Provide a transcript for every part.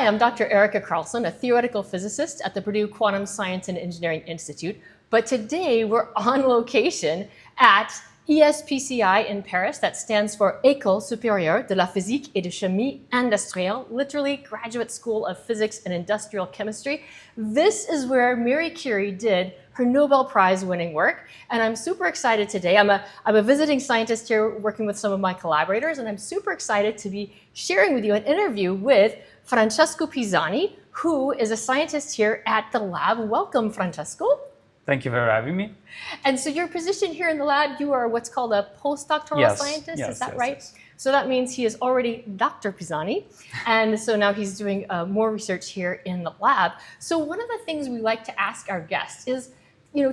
Hi, I'm Dr. Erica Carlson, a theoretical physicist at the Purdue Quantum Science and Engineering Institute. But today we're on location at ESPCI in Paris. That stands for École Supérieure de Physique et de Chimie Industrielles, literally Graduate School of Physics and Industrial Chemistry. This is where Marie Curie did her Nobel Prize winning work. And I'm super excited today. I'm a visiting scientist here working with some of my collaborators, and I'm super excited to be sharing with you an interview with Francesco Pisani, who is a scientist here at the lab. Welcome, Francesco. Thank you for having me. And so your position here in the lab, you are what's called a postdoctoral scientist, is that right? Yes. So that means he is already Dr. Pisani, and so now he's doing more research here in the lab. So one of the things we like to ask our guests is,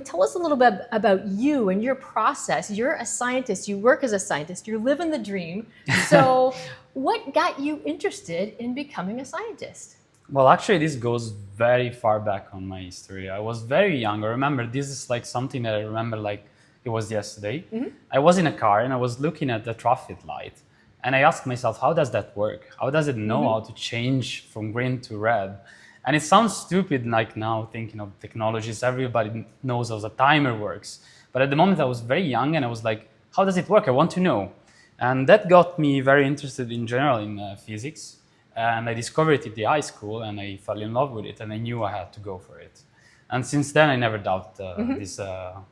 tell us a little bit about you and your process. You're a scientist, you work as a scientist, you're living the dream. So what got you interested in becoming a scientist? Well, actually, this goes very far back on my history. I was very young. I remember this is like something that I remember like it was yesterday. Mm-hmm. I was in a car and I was looking at the traffic light. And I asked myself, how does that work? How does it know how to change from green to red? And it sounds stupid like now thinking of technologies. Everybody knows how a timer works. But at the moment I was very young and I was like, how does it work? I want to know. And that got me very interested in general in physics. And I discovered it at the high school and I fell in love with it and I knew I had to go for it. And since then I never doubted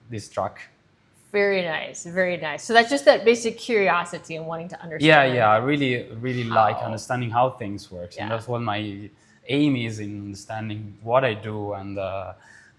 this track. Very nice, very nice. So that's just that basic curiosity and wanting to understand. Yeah, I really like understanding how things work. And that's what my aim is in understanding what I do and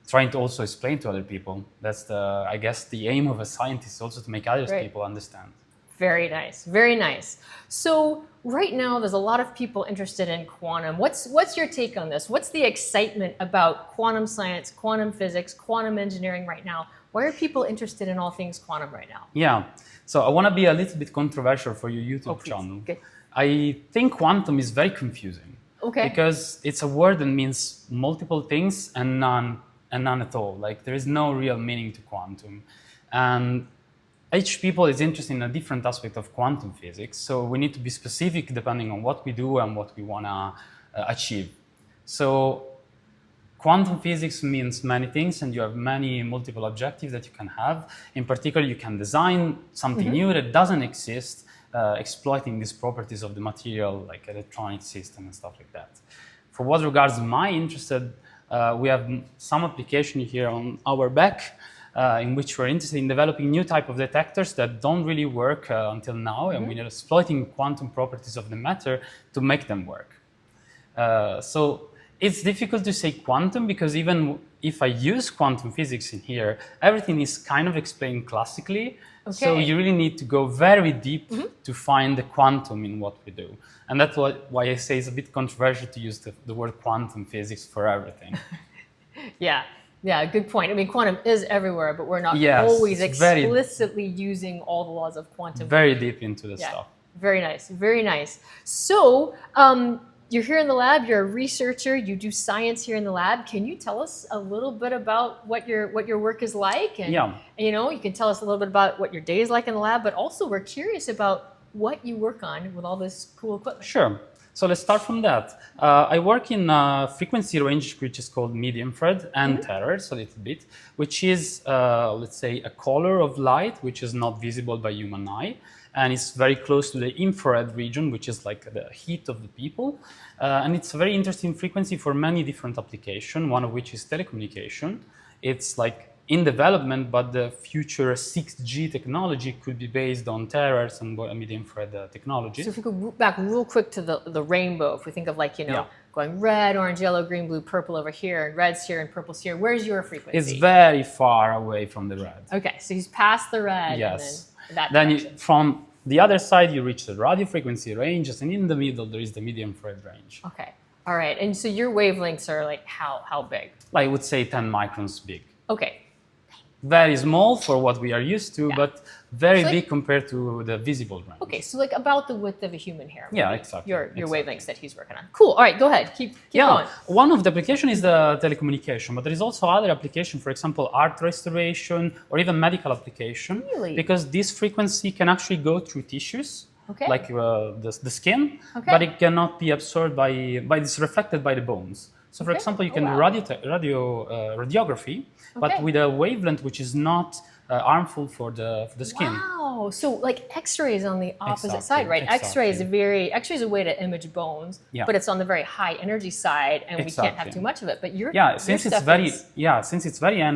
trying to also explain to other people. That's I guess the aim of a scientist is also to make other people understand. Very nice, very nice. So right now there's a lot of people interested in quantum. What's your take on this? What's the excitement about quantum science, quantum physics, quantum engineering right now? Why are people interested in all things quantum right now? Yeah, so I want to be a little bit controversial for your YouTube channel. Okay. I think quantum is very confusing. Okay. Because it's a word that means multiple things and none at all. Like there is no real meaning to quantum. And each people is interested in a different aspect of quantum physics. So we need to be specific depending on what we do and what we want to achieve. So quantum physics means many things and you have many multiple objectives that you can have. In particular, you can design something new that doesn't exist, exploiting these properties of the material like electronic system and stuff like that. For what regards my interest, we have some application here on our back in which we're interested in developing new type of detectors that don't really work until now, and we're exploiting quantum properties of the matter to make them work. So it's difficult to say quantum because even if I use quantum physics in here, everything is kind of explained classically. Okay. So you really need to go very deep to find the quantum in what we do. And that's why I say it's a bit controversial to use the word quantum physics for everything. Yeah, good point. I mean, quantum is everywhere, but we're not always explicitly using all the laws of quantum. Very deep into the stuff. Very nice, very nice. So you're here in the lab, you're a researcher, you do science here in the lab. Can you tell us a little bit about what your work is like? And, you can tell us a little bit about what your day is like in the lab, but also we're curious about what you work on with all this cool equipment. Sure. So let's start from that. I work in a frequency range which is called mid-infrared and terahertz a little bit, which is, let's say, a color of light which is not visible by human eye. And it's very close to the infrared region, which is like the heat of the people. And it's a very interesting frequency for many different applications, one of which is telecommunication. It's like in development, but the future 6G technology could be based on terahertz and mid-infrared technology. So if we go back real quick to the rainbow, if we think of like, going red, orange, yellow, green, blue, purple over here, and red's here and purple's here, where's your frequency? It's very far away from the red. Okay, so he's past the red. Yes. And then that from the other side, you reach the radio frequency ranges, and in the middle, there is the medium-infrared range. Okay, all right. And so your wavelengths are like how big? I would say 10 microns big. Okay. Very small for what we are used to, but very big compared to the visible range. Okay, so like about the width of a human hair. Yeah, exactly. Your wavelengths that he's working on. Cool. All right, go ahead. Keep going. One of the applications is the telecommunication, but there is also other application, for example, art restoration or even medical application. Really? Because this frequency can actually go through tissues. Okay. like the skin, Okay. but it cannot be absorbed by it's reflected by the bones. So, for Okay. example, you Oh, can do wow. radiography, but Okay. with a wavelength which is not harmful for the skin. Wow. So like X-rays on the opposite Exactly, side, right? X-ray is exactly. X-ray is a way to image bones, Yeah. but it's on the very high energy side, and we can't have Exactly. too much of it. But your Yeah, your since it's stuff very is, since it's very a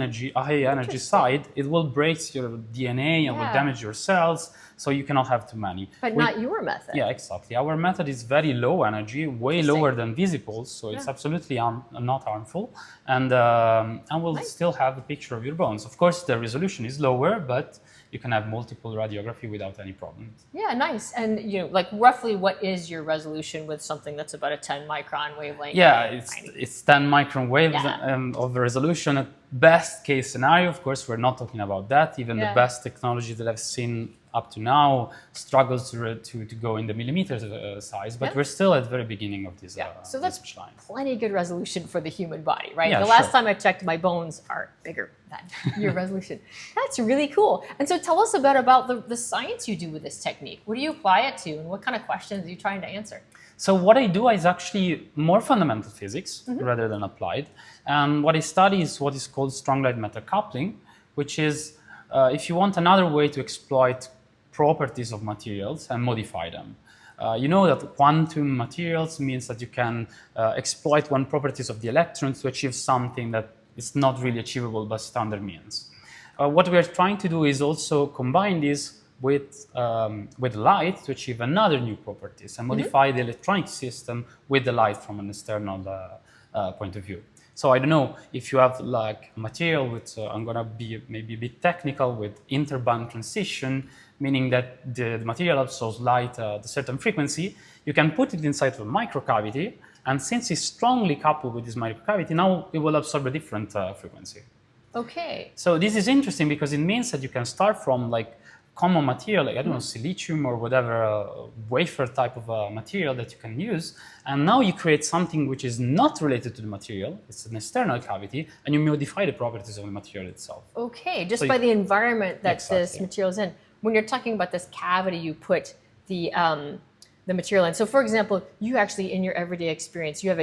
high energy Interesting. side, it will break your DNA and will Yeah. damage your cells, so you cannot have too many. but not your method. Yeah, exactly. Our method is very low energy, way Interesting. lower than visible, so it's Yeah. absolutely not harmful, and we'll Nice. still have a picture of your bones. Of course, the resolution is lower, but you can have multiple radiography without any problems. Yeah, nice. And like roughly, what is your resolution with something that's about a 10 micron wavelength? Yeah, Tiny. it's 10 micron waves Yeah. of resolution. At best case scenario, of course, we're not talking about that. Even Yeah. the best technology that I've seen up to now struggles to go in the millimeters size, but Yeah. we're still at the very beginning of this So that's research line. plenty good resolution for the human body, right? Yeah, The last sure. time I checked, my bones are bigger than your resolution. That's really cool. And so tell us a bit about the science you do with this technique. What do you apply it to, and what kind of questions are you trying to answer? So what I do is actually more fundamental physics rather than applied. And what I study is what is called strong light matter coupling, which is, if you want, another way to exploit properties of materials and modify them. You know that quantum materials means that you can exploit one properties of the electrons to achieve something that is not really achievable by standard means. What we are trying to do is also combine this with light to achieve another new properties and modify the electronic system with the light from an external point of view. So I don't know if you have like material with, I'm gonna be maybe a bit technical, with interband transition, meaning that the material absorbs light at a certain frequency. You can put it inside of a microcavity, and since it's strongly coupled with this microcavity, now it will absorb a different frequency. Okay. So this is interesting because it means that you can start from like common material, like I don't know, silicium or whatever wafer type of material that you can use, and now you create something which is not related to the material. It's an external cavity, and you modify the properties of the material itself. Okay, just So by the environment that this Exactly. material is in. When you're talking about this cavity, you put the material in. So, for example, you actually, in your everyday experience, you have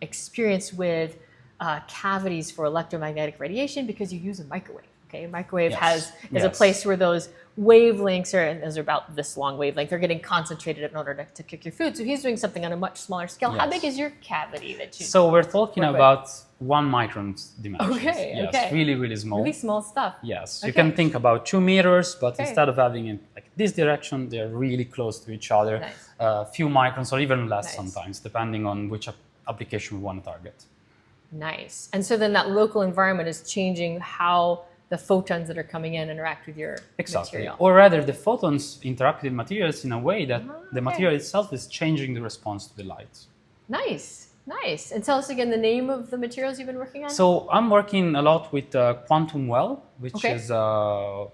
experience with cavities for electromagnetic radiation because you use a microwave. Okay, a microwave is a Yes. place where those wavelengths are, and those are about this long wavelength, they're getting concentrated in order to cook your food. So he's doing something on a much smaller scale. How Yes. big is your cavity that you? So we're talking Work with. about 1 micron dimensions. Okay, Yes, okay. really, really small. Really small stuff. Yes, Okay. you can think about 2 meters, but Okay. instead of having it like this direction, they're really close to each other. Nice. A few microns or even less Nice. sometimes, depending on which application we want to target. Nice. And so then that local environment is changing how the photons that are coming in interact with your Exactly. material. Or rather, the photons interact with materials in a way that the okay. material itself is changing the response to the light. Nice, nice. And tell us again the name of the materials you've been working on? So I'm working a lot with quantum well, which Okay. is a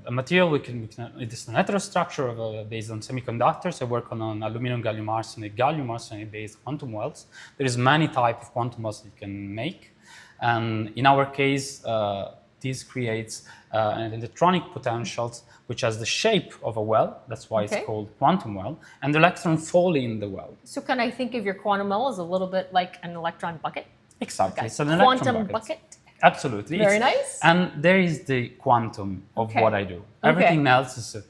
material it is an heterostructure based on semiconductors. I work on aluminum gallium arsenide based quantum wells. There is many types of quantum wells that you can make, and in our case, this creates an electronic potential which has the shape of a well. That's why Okay. it's called quantum well, and the electron fall in the well. So can I think of your quantum well as a little bit like an electron bucket? Exactly, Okay. it's an Quantum electron bucket? Absolutely. Very nice. And there is the quantum of Okay. what I do. Everything else is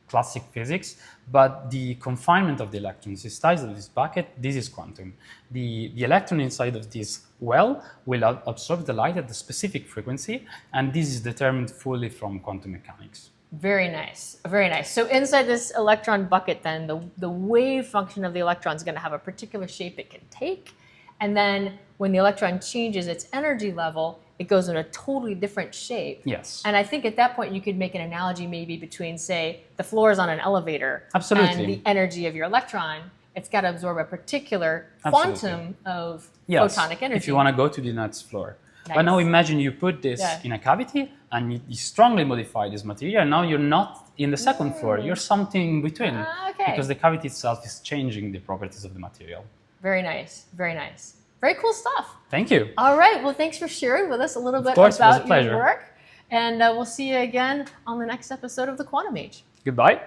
classic physics, but the confinement of the electrons inside of this bucket, this is quantum. The electron inside of this well will absorb the light at a specific frequency, and this is determined fully from quantum mechanics. Very nice, very nice. So inside this electron bucket then, the wave function of the electron is going to have a particular shape it can take. And then when the electron changes its energy level, it goes in a totally different shape. Yes. And I think at that point you could make an analogy maybe between, say, the floors on an elevator Absolutely. and the energy of your electron. It's got to absorb a particular Absolutely. quantum of Yes, photonic energy. if you want to go to the next floor. Nice. But now imagine you put this Yeah. in a cavity and you strongly modify this material. Now you're not in the second floor, you're something in between. Okay. Because the cavity itself is changing the properties of the material. Very nice, very nice. Very cool stuff. Thank you. All right, well, thanks for sharing with us a little bit course, it was a about pleasure. your work. And we'll see you again on the next episode of The Quantum Age. Goodbye.